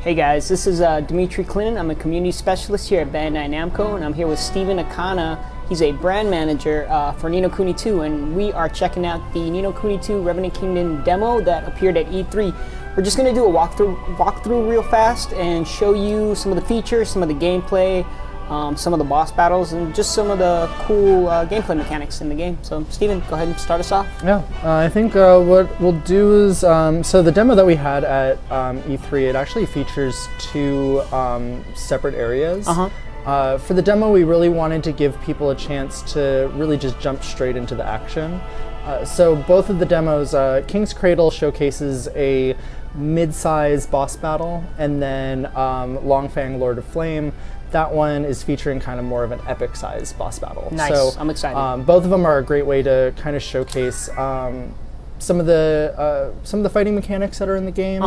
Hey guys, this is Dimitri Clinton. I'm a community specialist here at Bandai Namco, and I'm here with Steven Akana. He's a brand manager for Ni no Kuni 2, and we are checking out the Ni no Kuni 2 Revenant Kingdom demo that appeared at E3. We're just going to do a walkthrough real fast and show you some of the features, some of the gameplay, some of the boss battles, and just some of the cool gameplay mechanics in the game. So, Steven, go ahead and start us off. Yeah, I think what we'll do is, so the demo that we had at E3, it actually features two separate areas. For the demo, we really wanted to give people a chance to really just jump straight into the action. So both of the demos, King's Cradle showcases a mid-size boss battle, and then Longfang Lord of Flame, that one is featuring kind of more of an epic size boss battle. Nice, so, I'm excited. Both of them are a great way to kind of showcase some of the fighting mechanics that are in the game,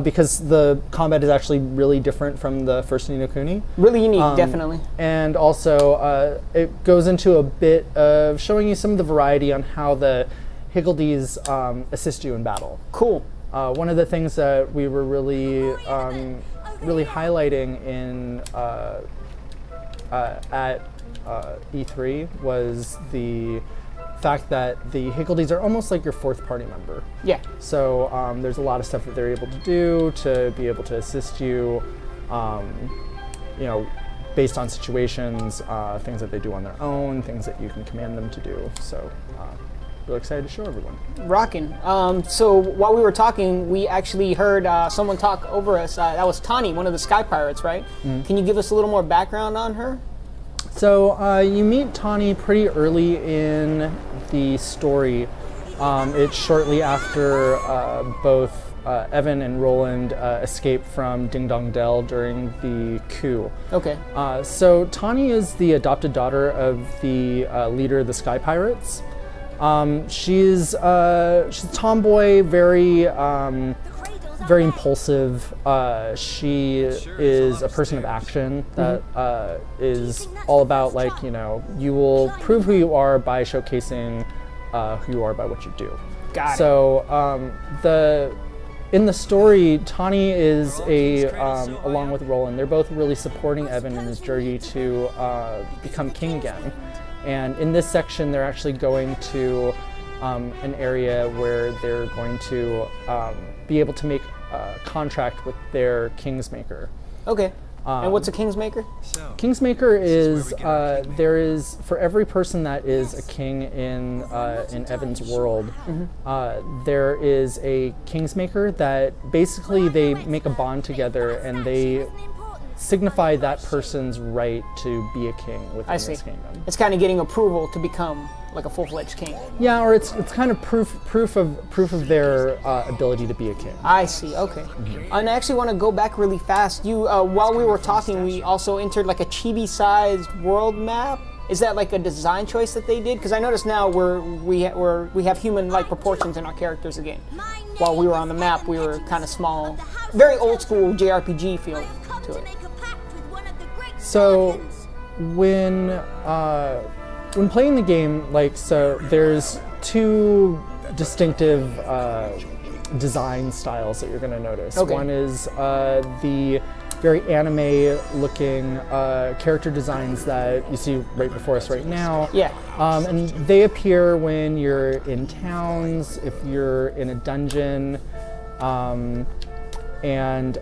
because the combat is actually really different from the first Ni no Kuni. Really unique, definitely. And also, it goes into a bit of showing you some of the variety on how the Higgledies assist you in battle. Cool. One of the things that we were really highlighting in at E3 was the fact that the Higgledies are almost like your fourth party member. Yeah. So there's a lot of stuff that they're able to do to be able to assist you, you know, based on situations, things that they do on their own, things that you can command them to do. So really excited to show everyone. Rockin'. So while we were talking, we actually heard someone talk over us. That was Tani, one of the Sky Pirates, right? Can you give us a little more background on her? So you meet Tani pretty early in the story. It's shortly after both Evan and Roland escape from Ding Dong Dell during the coup. Okay. So Tani is the adopted daughter of the leader of the Sky Pirates. She's a tomboy, very impulsive. She is a person of action that is all about, like, you know, you will prove who you are by showcasing who you are by what you do. Got it. So in the story, Tani is along with Roland, they're both really supporting Evan in his journey to become king again. And in this section, they're actually going to an area where they're going to be able to make a contract with their Kingsmaker. Okay. And what's a Kingsmaker? Kingsmaker is there is, for every person that is a king in Evan's world, there is a Kingsmaker that basically they make a bond together and they signify that person's right to be a king within this kingdom. It's kind of getting approval to become like a full-fledged king. Yeah, or it's kind of proof of their ability to be a king. I see. Okay. And I actually want to go back really fast. You while we were talking, we also entered like a chibi-sized world map. Is that like a design choice that they did? Because I noticed now we have human-like proportions in our characters again. While we were on the map, we were kind of small, very old-school JRPG feel to it. So when playing the game, like, so there's two distinctive design styles that you're going to notice. Okay. One is the very anime-looking character designs that you see right before us right now. Yeah. And they appear when you're in towns, if you're in a dungeon, and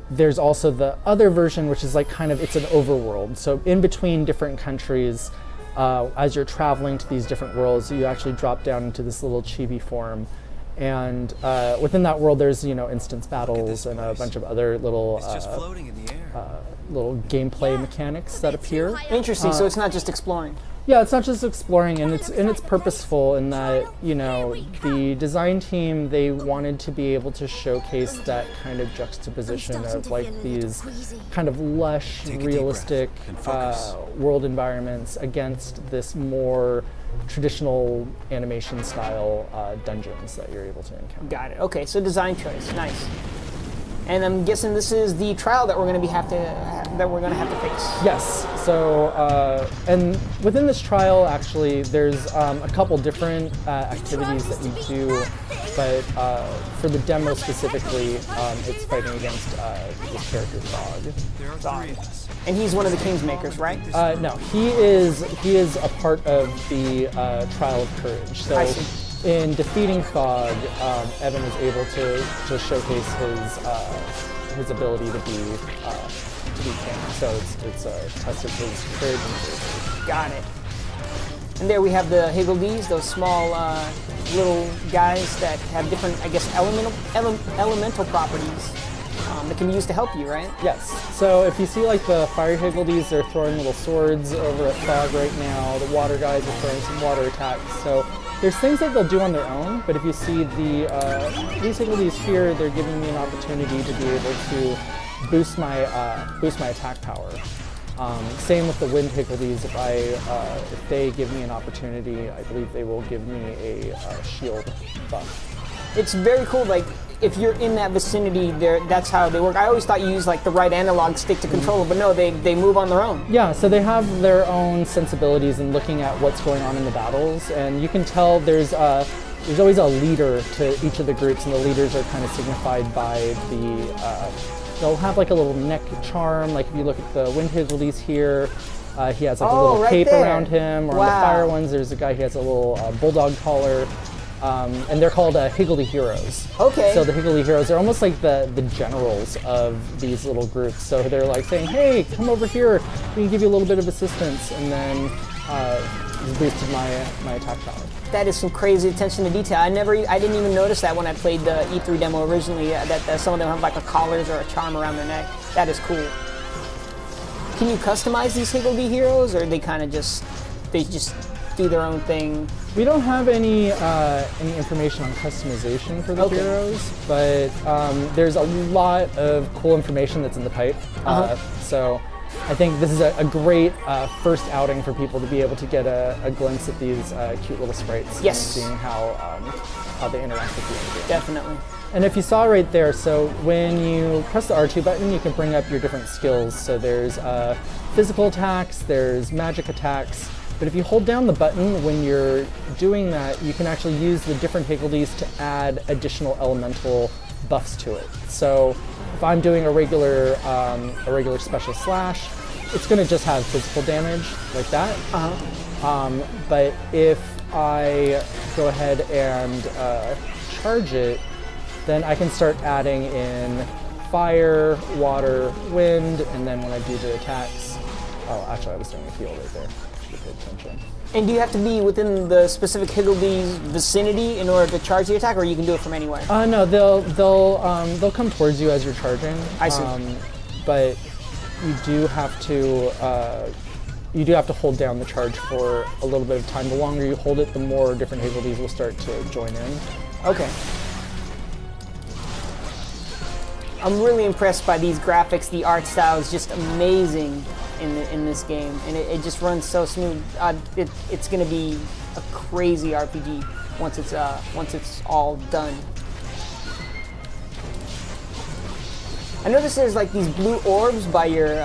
there's also the other version, which is like kind of, it's an overworld. So in between different countries, as you're traveling to these different worlds, you actually drop down into this little chibi form. And within that world, there's, you know, instance battles and a bunch of other little little gameplay mechanics that appear. Interesting. So it's not just exploring. Yeah, it's not just exploring, and it's purposeful in that, you know, the design team, they wanted to be able to showcase that kind of juxtaposition of like these kind of lush, realistic world environments against this more traditional animation style dungeons that you're able to encounter. Got it. Okay, so design choice. Nice. And I'm guessing this is the trial that we're going to have to face. Yes. So, and within this trial, actually, there's a couple different activities that we do, but for the demo specifically, it's fighting against this character Fog. And he's one of the Kingsmakers, right? No, he is a part of the Trial of Courage. So, I see. in defeating Fog, Evan is able to showcase his ability to be king. So it's a test of his courage and bravery. Got it. And there we have the Higgledies, those small little guys that have different, I guess, elemental properties that can be used to help you, right? Yes. So if you see like the fire Higgledies, they're throwing little swords over at Fog right now. The water guys are throwing some water attacks. So there's things that they'll do on their own, but if you see these Higgledies here, they're giving me an opportunity to be able to boost my attack power. Same with the Wind Higgledies. If they give me an opportunity, I believe they will give me a shield buff. It's very cool. Like if you're in that vicinity, that's how they work. I always thought you used like the right analog stick to control it, but no, they move on their own. Yeah, so they have their own sensibilities in looking at what's going on in the battles, and you can tell there's always a leader to each of the groups, and the leaders are kind of signified by they'll have like a little neck charm. Like if you look at the Wind Higgledies here, he has like a little right cape there. around him, or on the fire ones, there's a guy who has a little bulldog collar. And they're called Higgledy Heroes. Okay. So the Higgledy Heroes are almost like the generals of these little groups. So they're like saying, hey, come over here, we can give you a little bit of assistance, and then it's boosted my attack power. That is some crazy attention to detail. I didn't even notice that when I played the E3 demo originally, that some of them have like a collars or a charm around their neck. That is cool. Can you customize these Higgledy Heroes, or they kind of just do their own thing? We don't have any information on customization for the heroes, but there's a lot of cool information that's in the pipe. So I think this is a great first outing for people to be able to get a glimpse at these cute little sprites and seeing how they interact with you in the game. Definitely. And if you saw right there, so when you press the R2 button, you can bring up your different skills. So there's physical attacks, there's magic attacks. But if you hold down the button when you're doing that, you can actually use the different Higgledies to add additional elemental buffs to it. So if I'm doing a regular special slash, it's going to just have physical damage like that. But if I go ahead and charge it, then I can start adding in fire, water, wind, and then when I do the attacks, actually I was doing a heal right there. Pay attention. And do you have to be within the specific Higgledy's vicinity in order to charge the attack, or you can do it from anywhere? No, they'll come towards you as you're charging. I see. But you do have to hold down the charge for a little bit of time. The longer you hold it, the more different Higgledies will start to join in. Okay. I'm really impressed by these graphics. The art style is just amazing in this game, and it just runs so smooth. It's going to be a crazy RPG once it's all done. I noticed there's like these blue orbs by your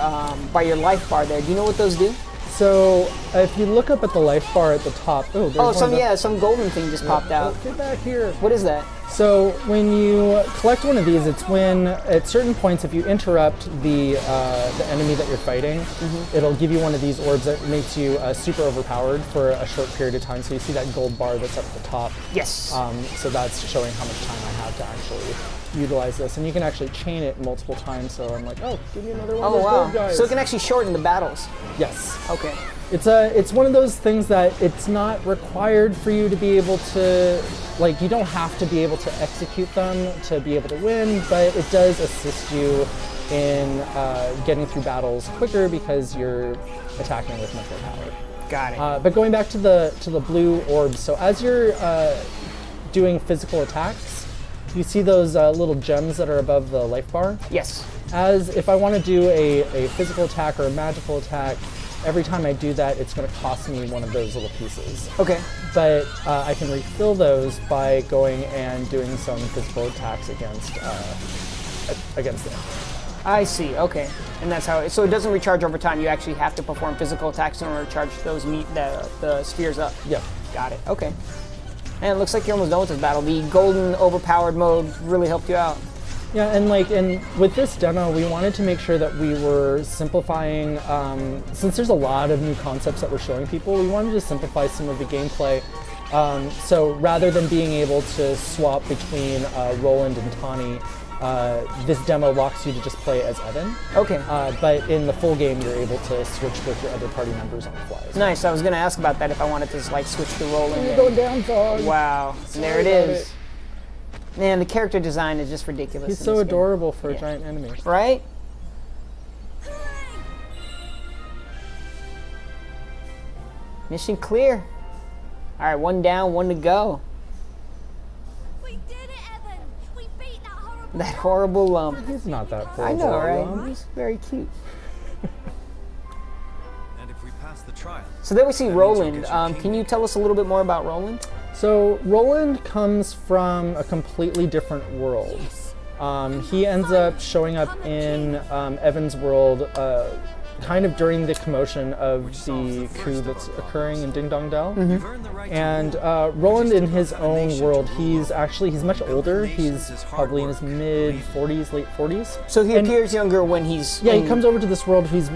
life bar there. Do you know what those do? So if you look up at the life bar at the top, some golden thing just popped out. Get back here. What is that? So when you collect one of these, it's when at certain points, if you interrupt the enemy that you're fighting, it'll give you one of these orbs that makes you super overpowered for a short period of time. So you see that gold bar that's up at the top. Yes. So that's showing how much time I have to actually utilize this, and you can actually chain it multiple times. So I'm like, oh, give me another one of those gold guys. So it can actually shorten the battles. Yes. Okay. It's one of those things that it's not required for you to be able to, like, you don't have to be able to execute them to be able to win, but it does assist you in getting through battles quicker because you're attacking with much more power. Got it. But going back to the blue orbs, so as you're doing physical attacks, you see those little gems that are above the life bar? Yes. As if I want to do a physical attack or a magical attack, every time I do that, it's going to cost me one of those little pieces. Okay. But I can refill those by going and doing some physical attacks against against it. I see. Okay, and that's how. So it doesn't recharge over time. You actually have to perform physical attacks in order to charge those the spheres up. Yeah. Got it. Okay. And it looks like you're almost done with this battle. The golden overpowered mode really helped you out. Yeah, and with this demo, we wanted to make sure that we were simplifying. Since there's a lot of new concepts that we're showing people, we wanted to simplify some of the gameplay. So rather than being able to swap between Roland and Tawny, this demo locks you to just play as Evan. Okay. But in the full game, you're able to switch with your other party members on the fly. Nice. I was going to ask about that if I wanted to like switch to Roland. You're going down, dog. Wow. And there it is. Man, the character design is just ridiculous. He's so adorable for a giant enemy. Right? Mission clear. All right, one down, one to go. We did it, Evan. We beat That horrible lump. He's not that horrible. I know, right? He's very cute. And if we pass the trial. So then we see Roland. Can you tell us a little bit more about Roland? So Roland comes from a completely different world. He ends up showing up in Evan's world kind of during the commotion of the coup that's occurring in Ding Dong Dell. And Roland in his own world, he's much older. He's probably in his mid 40s, late 40s. So he appears younger when he's... Yeah, he comes over to this world. He's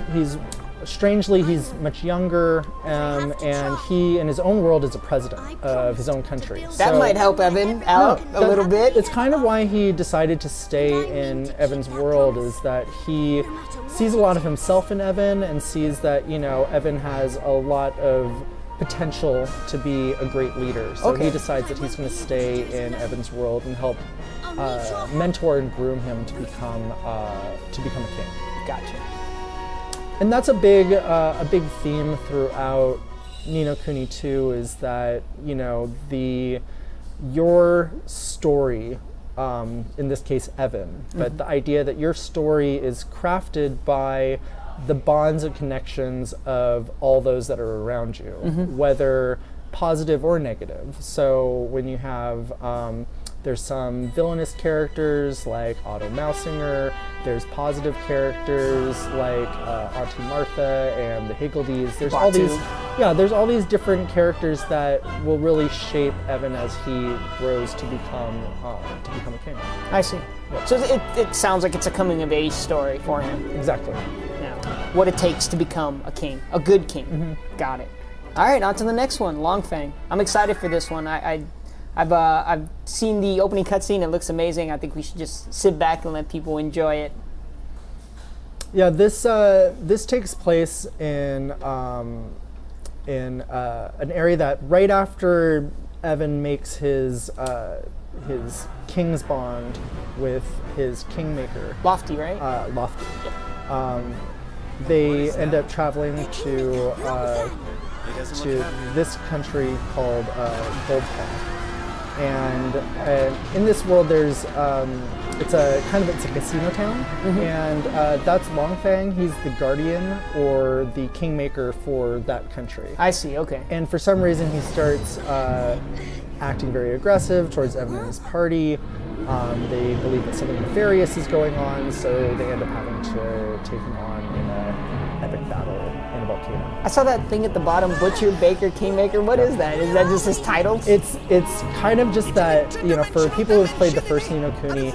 strangely, he's much younger, and he, in his own world, is a president of his own country. That might help Evan out a little bit. It's kind of why he decided to stay in Evan's world, is that he sees a lot of himself in Evan and sees that, you know, Evan has a lot of potential to be a great leader. So he decides that he's going to stay in Evan's world and help mentor and groom him to become a king. Gotcha. And that's a big theme throughout Ni no Kuni 2, is that, you know, your story, in this case Evan, but the idea that your story is crafted by the bonds and connections of all those that are around you, whether positive or negative. So when you have there's some villainous characters like Otto Mausinger. There's positive characters like Auntie Martha and the Higgledies. There's all these different characters that will really shape Evan as he grows to become a king. I see. Yep. So it sounds like it's a coming of age story for him. Exactly. Yeah. What it takes to become a king, a good king. Got it. All right, on to the next one, Longfang. I'm excited for this one. I've seen the opening cutscene. It looks amazing. I think we should just sit back and let people enjoy it. Yeah, this takes place in an area that right after Evan makes his king's bond with his kingmaker. Lofty, right? Lofty. They end up traveling to this country called Goldpaw. And in this world, there's it's a casino town, and that's Longfang. He's the guardian or the kingmaker for that country. I see. Okay. And for some reason, he starts acting very aggressive towards Evan and his party. They believe that something nefarious is going on, so they end up having to take him on in an epic battle in a volcano. I saw that thing at the bottom, Butcher, Baker, Kingmaker. What is that? Is that just his title? It's kind of just that, you know, for people who've played the first Ni no Kuni,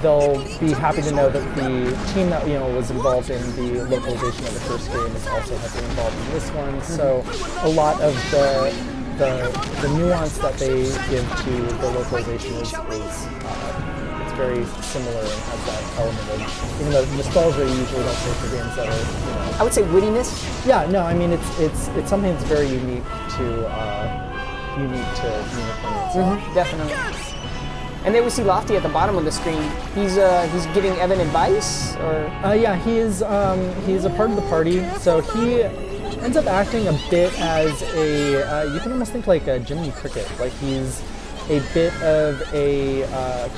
they'll be happy to know that the team that, you know, was involved in the localization of the first game is also heavily involved in this one. So a lot of the nuance that they give to the localization is it's very similar and has that element of, even though nostalgia you usually don't say for games that are, you know, I would say wittiness. Yeah, no, I mean it's something that's very unique to Ni no Kuni itself. Definitely. And then we see Lofty at the bottom of the screen. He's giving Evan advice, or yeah, he's a part of the party, so he ends up acting a bit as a, you can almost think like a Jiminy Cricket. Like he's a bit of a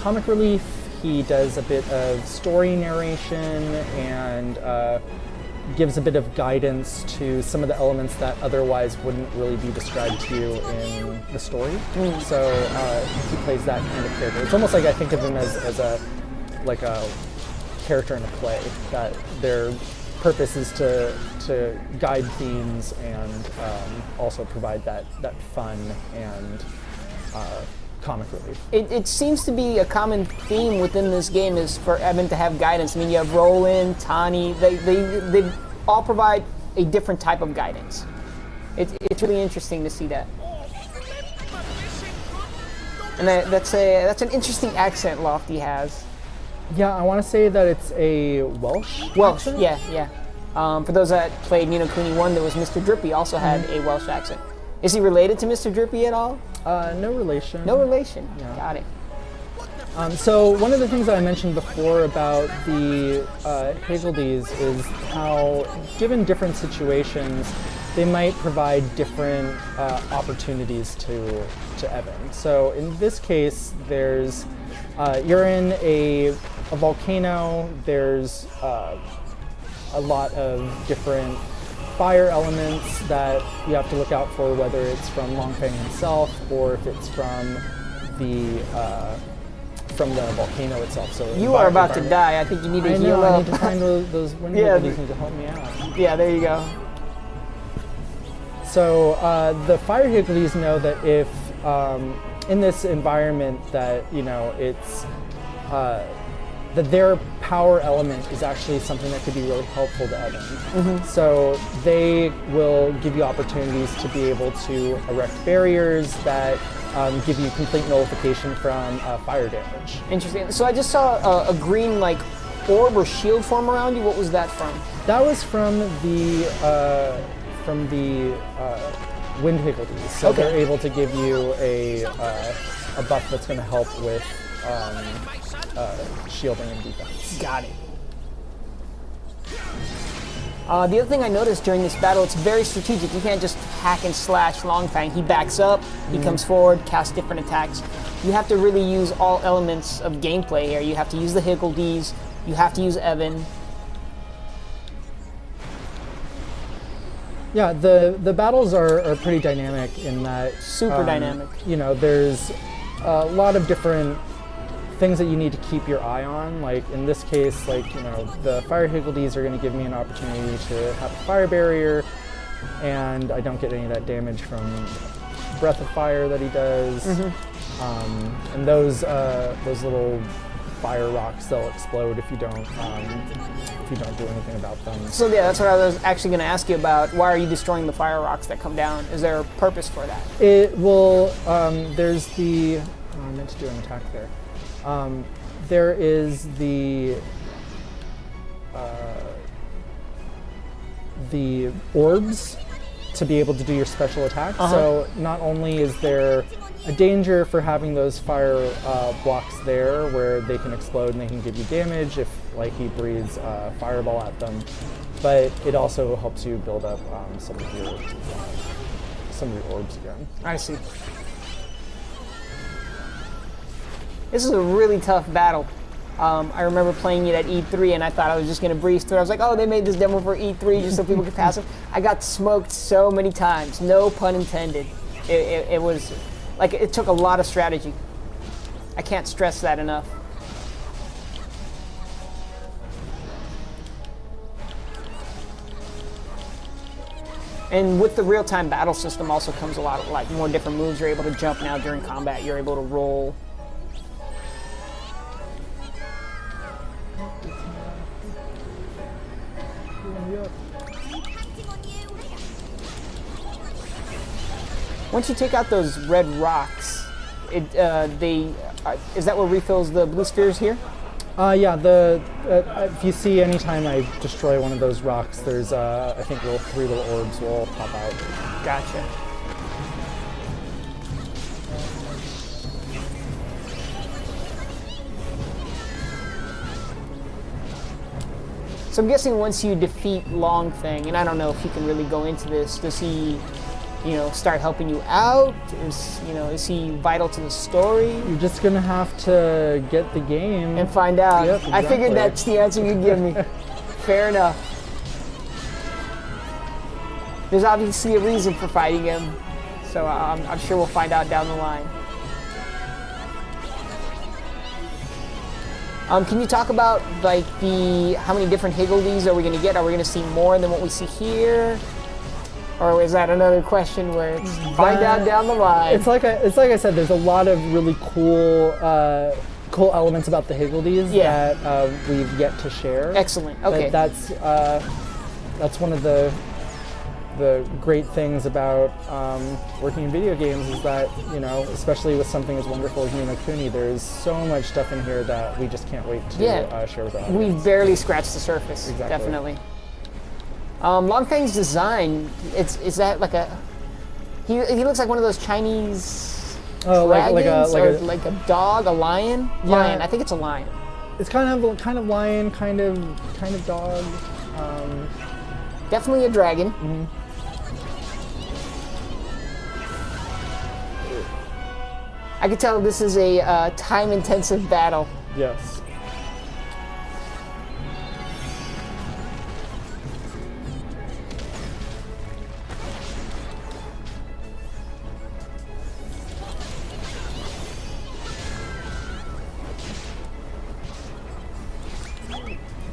comic relief. He does a bit of story narration and gives a bit of guidance to some of the elements that otherwise wouldn't really be described to you in the story. So he plays that kind of character. It's almost like I think of him as a like a character in a play, that their purpose is to guide themes and also provide that fun and comic relief. It seems to be a common theme within this game is for Evan to have guidance. I mean, you have Roland, Tani, they all provide a different type of guidance. It's really interesting to see that. And that's an interesting accent Lofty has. Yeah, I want to say that it's a Welsh accent? Yeah. For those that played Ni no Kuni 1, there was Mr. Drippy also had a Welsh accent. Is he related to Mr. Drippy at all? No relation. No relation. Yeah. Got it. So one of the things that I mentioned before about the Haggledies is how, given different situations, they might provide different opportunities to Evan. So in this case, there's you're in a volcano. There's a lot of different fire elements that you have to look out for, whether it's from Longfang himself or if it's from the volcano itself. So You are about to die. I think you need to heal up. I need to find those wind Haggledies need to help me out. Yeah, there you go. So the fire Haggledies know that if in this environment that it's that their power element is actually something that could be really helpful to Evan. So they will give you opportunities to be able to erect barriers that give you complete nullification from fire damage. Interesting. So I just saw a green orb or shield form around you. What was that from? That was from the wind Haggledies. So Okay. they're able to give you a buff that's going to help with shielding and defense. Got it. The other thing I noticed during this battle, it's very strategic. You can't just hack and slash Longfang. He backs up, he comes forward, casts different attacks. You have to really use all elements of gameplay here. You have to use the Haggledies, you have to use Evan. Yeah, the battles are pretty dynamic in that. Super dynamic. There's a lot of different things that you need to keep your eye on. Like in this case, the fire Haggledies are going to give me an opportunity to have a fire barrier, and I don't get any of that damage from breath of fire that he does. And those little fire rocks, they'll explode if you don't do anything about them. So yeah, that's what I was actually going to ask you about. Why are you destroying the fire rocks that come down? Is there a purpose for that? It will. There's the. Oh, I meant to do an attack there. There is the orbs to be able to do your special attacks. So not only is there a danger for having those fire blocks there where they can explode and they can give you damage if he breathes fireball at them, but it also helps you build up some of your orbs again. I see. This is a really tough battle. I remember playing it at E3 and I thought I was just going to breeze through. I was like, oh, they made this demo for E3 just so people could pass it. I got smoked so many times, no pun intended. It was, it took a lot of strategy. I can't stress that enough. And with the real-time battle system also comes a lot of more different moves. You're able to jump now during combat. You're able to roll. Once you take out those red rocks, is that what refills the blue spheres here? Yeah. If you see anytime I destroy one of those rocks, there's I think 3 little orbs will pop out. Gotcha. So I'm guessing once you defeat Longfang, and I don't know if he can really go into this, does he, start helping you out? Is he vital to the story? You're just gonna have to get the game And find out. Yep, I figured exactly. that's the answer you'd give me. Fair enough. There's obviously a reason for fighting him, so I'm sure we'll find out down the line. Can you talk about like how many different Higgledies are we going to get? Are we going to see more than what we see here? Or is that another question where it's find out down the line? It's like I said. There's a lot of really cool elements about the Higgledies that we've yet to share. Excellent. Okay. But that's one of the great things about working in video games is that, especially with something as wonderful as Ni no Kuni, there's so much stuff in here that we just can't wait to share with our audience. We've barely scratched the surface. Exactly. Definitely. Longfang's design, is that like he looks like one of those Chinese dragons, like a dog, a lion? Yeah. Lion, I think it's a lion. It's kind of lion, kind of dog. Definitely a dragon. Mm-hmm. I can tell this is a time-intensive battle. Yes.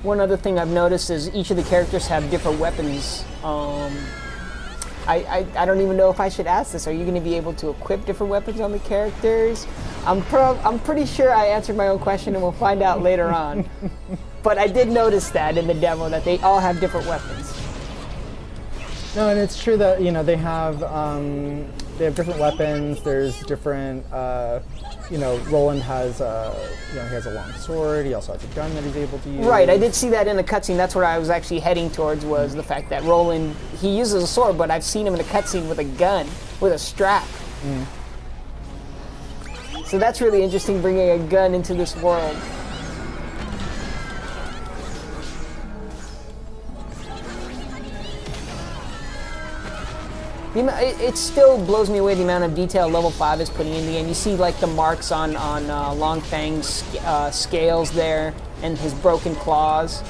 One other thing I've noticed is each of the characters have different weapons. I don't even know if I should ask this. Are you going to be able to equip different weapons on the characters? I'm pretty sure I answered my own question, and we'll find out later on. But I did notice that in the demo that they all have different weapons. No, and it's true that they have different weapons. There's different. Roland has he has a long sword. He also has a gun that he's able to use. Right, I did see that in the cutscene. That's what I was actually heading towards, was the fact that Roland, he uses a sword, but I've seen him in the cutscene with a gun, with a strap. So that's really interesting, bringing a gun into this world. It still blows me away the amount of detail Level 5 is putting in the game. You see like the marks on Longfang's scales there, and his broken claws.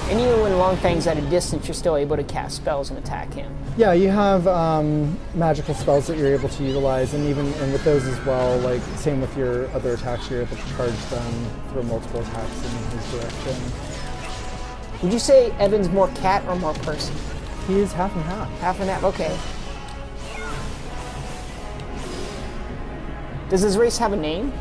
And even when Longfang's at a distance, you're still able to cast spells and attack him. Yeah, you have magical spells that you're able to utilize, and with those as well, like same with your other attacks, you're able to charge them, throw multiple attacks in his direction. Would you say Evan's more cat or more person? He is half and half. Half and half, okay. Does his race have a name?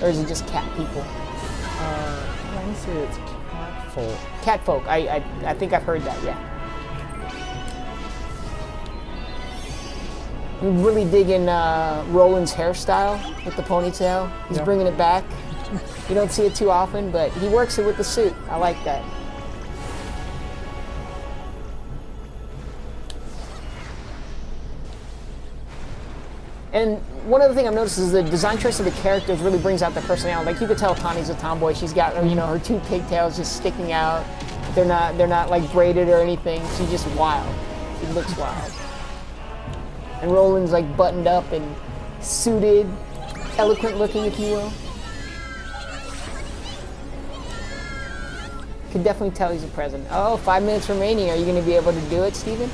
Or is it just cat people? I want to say it's cat folk. Cat folk, I think I've heard that, yeah. I'm really digging Roland's hairstyle with the ponytail. He's bringing it back. You don't see it too often, but he works it with the suit. I like that. And one other thing I've noticed is the design choice of the characters really brings out their personality. Like you could tell Connie's a tomboy. She's got her two pigtails just sticking out. They're not like braided or anything. She's just wild. She looks wild. And Roland's like buttoned up and suited, eloquent looking, if you will. Could definitely tell he's a president. Oh, 5 minutes remaining. Are you going to be able to do it, Steven?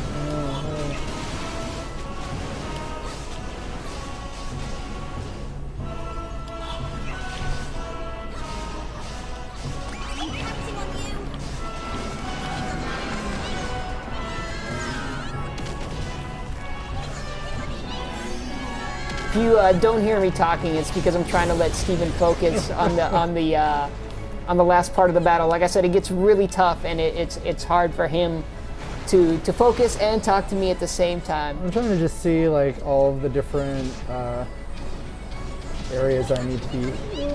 If you don't hear me talking, it's because I'm trying to let Steven focus on the last part of the battle. Like I said, it gets really tough, and it's hard for him to focus and talk to me at the same time. I'm trying to just see like all of the different areas I need to be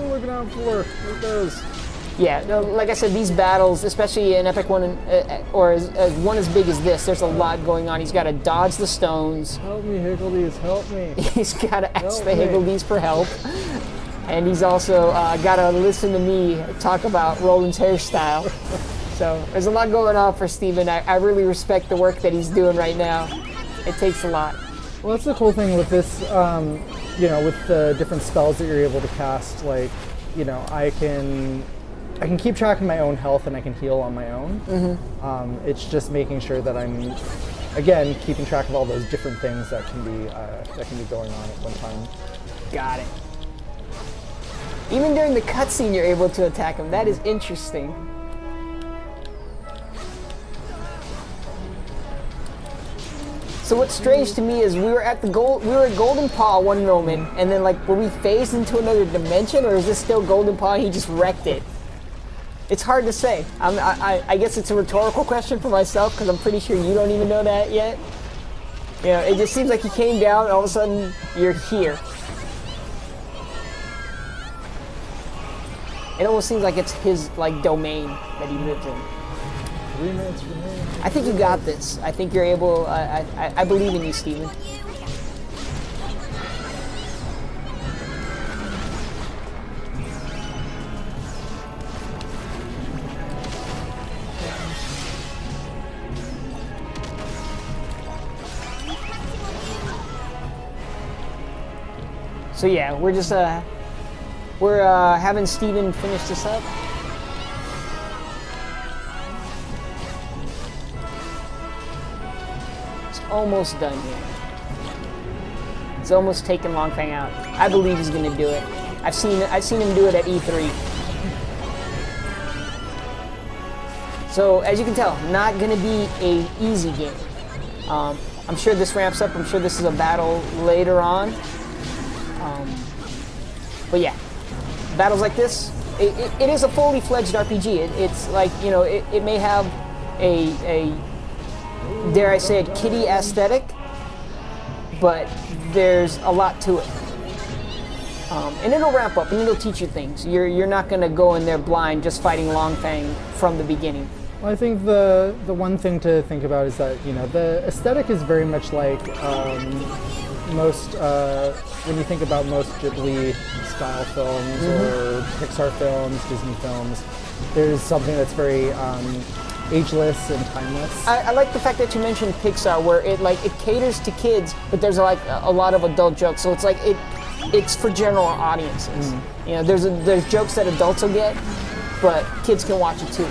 looking out for. There it goes. Yeah, like I said, these battles, especially an epic one, or one as big as this, there's a lot going on. He's got to dodge the stones. Help me, Higgledies, help me. He's got to ask the Higgledies for help. And he's also got to listen to me talk about Roland's hairstyle. So there's a lot going on for Steven. I really respect the work that he's doing right now. It takes a lot. Well, that's the cool thing with this, you know, with the different spells that you're able to cast. Like, you know, I can keep track of my own health and I can heal on my own. It's just making sure that I'm, again, keeping track of all those different things that can be going on at one time. Got it. Even during the cutscene, you're able to attack him. That is interesting. So what's strange to me is we were at Golden Paw one moment, and then like were we phased into another dimension, or is this still Golden Paw and he just wrecked it? It's hard to say. I guess it's a rhetorical question for myself because I'm pretty sure you don't even know that yet. You know, it just seems like he came down and all of a sudden you're here. It almost seems like it's his like domain that he lives in. 3 minutes remaining. I think you got this. I think you're able. I believe in you, Steven. So yeah, we're just having Steven finish this up. Almost done here. It's almost taken Longfang out. I believe he's gonna do it. I've seen him do it at E3. So as you can tell, not gonna be a easy game. I'm sure this ramps up. I'm sure this is a battle later on. But yeah, battles like this, it is a fully fledged RPG. It's like, you know, it may have a dare I say it, kiddie aesthetic, but there's a lot to it. And it'll ramp up and it'll teach you things. You're not going to go in there blind just fighting Longfang from the beginning. Well, I think the one thing to think about is that, you know, the aesthetic is very much like most, when you think about most Ghibli style films or Pixar films, Disney films, there's something that's very ageless and timeless. I like the fact that you mentioned Pixar, where it caters to kids, but there's like a lot of adult jokes. So it's like it's for general audiences. You know, there's jokes that adults will get, but kids can watch it too.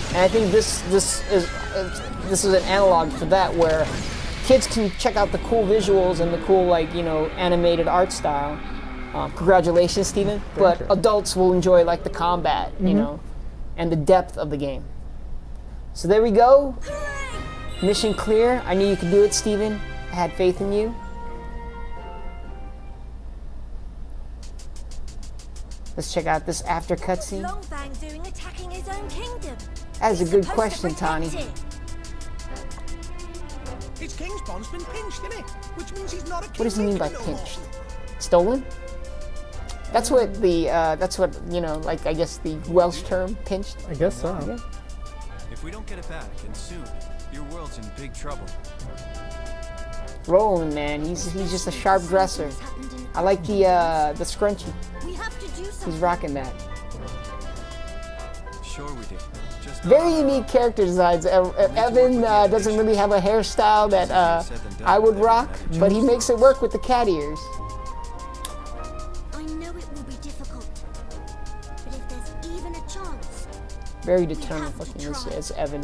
And I think this is an analog for that, where kids can check out the cool visuals and the cool, like, you know, animated art style. Congratulations, Steven. But adults will enjoy like the combat, you know, and the depth of the game. So there we go. Mission clear. I knew you could do it, Steven. I had faith in you. Let's check out this after cutscene. Longfang doing attacking his own kingdom? That is a good question, Tani. His king's bond's been pinched, isn't it? Which means he's not a king. What does he mean by no more. pinched? Stolen? That's what you know, like I guess the Welsh term pinched. I guess so. Yeah. If we don't get it back, and soon, your world's in big trouble. Roland, man, he's just a sharp dresser. I like the scrunchie. We have to do something. He's rocking that. Sure we did. Just Very unique character designs. Evan doesn't really have a hairstyle that I would rock, but he makes it work with the cat ears. I know it will be difficult, but if there's even a chance, Very determined looking as Evan.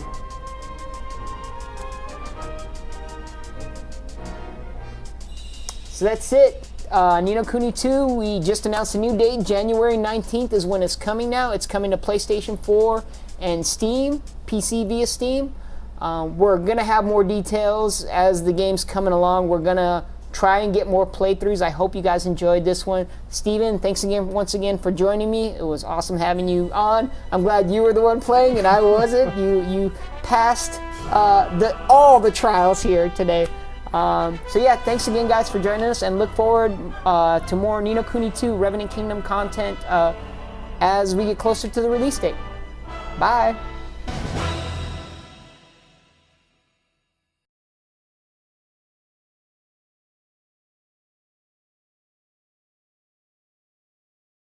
So that's it. Ni no Kuni 2, we just announced a new date. January 19th is when it's coming now. It's coming to PlayStation 4 and Steam, PC via Steam. We're going to have more details as the game's coming along. We're going to try and get more playthroughs. I hope you guys enjoyed this one. Steven, thanks again once again for joining me. It was awesome having you on. I'm glad you were the one playing and I wasn't. You passed all the trials here today. So yeah, thanks again guys for joining us, and look forward to more Ni no Kuni 2 Revenant Kingdom content as we get closer to the release date. Bye!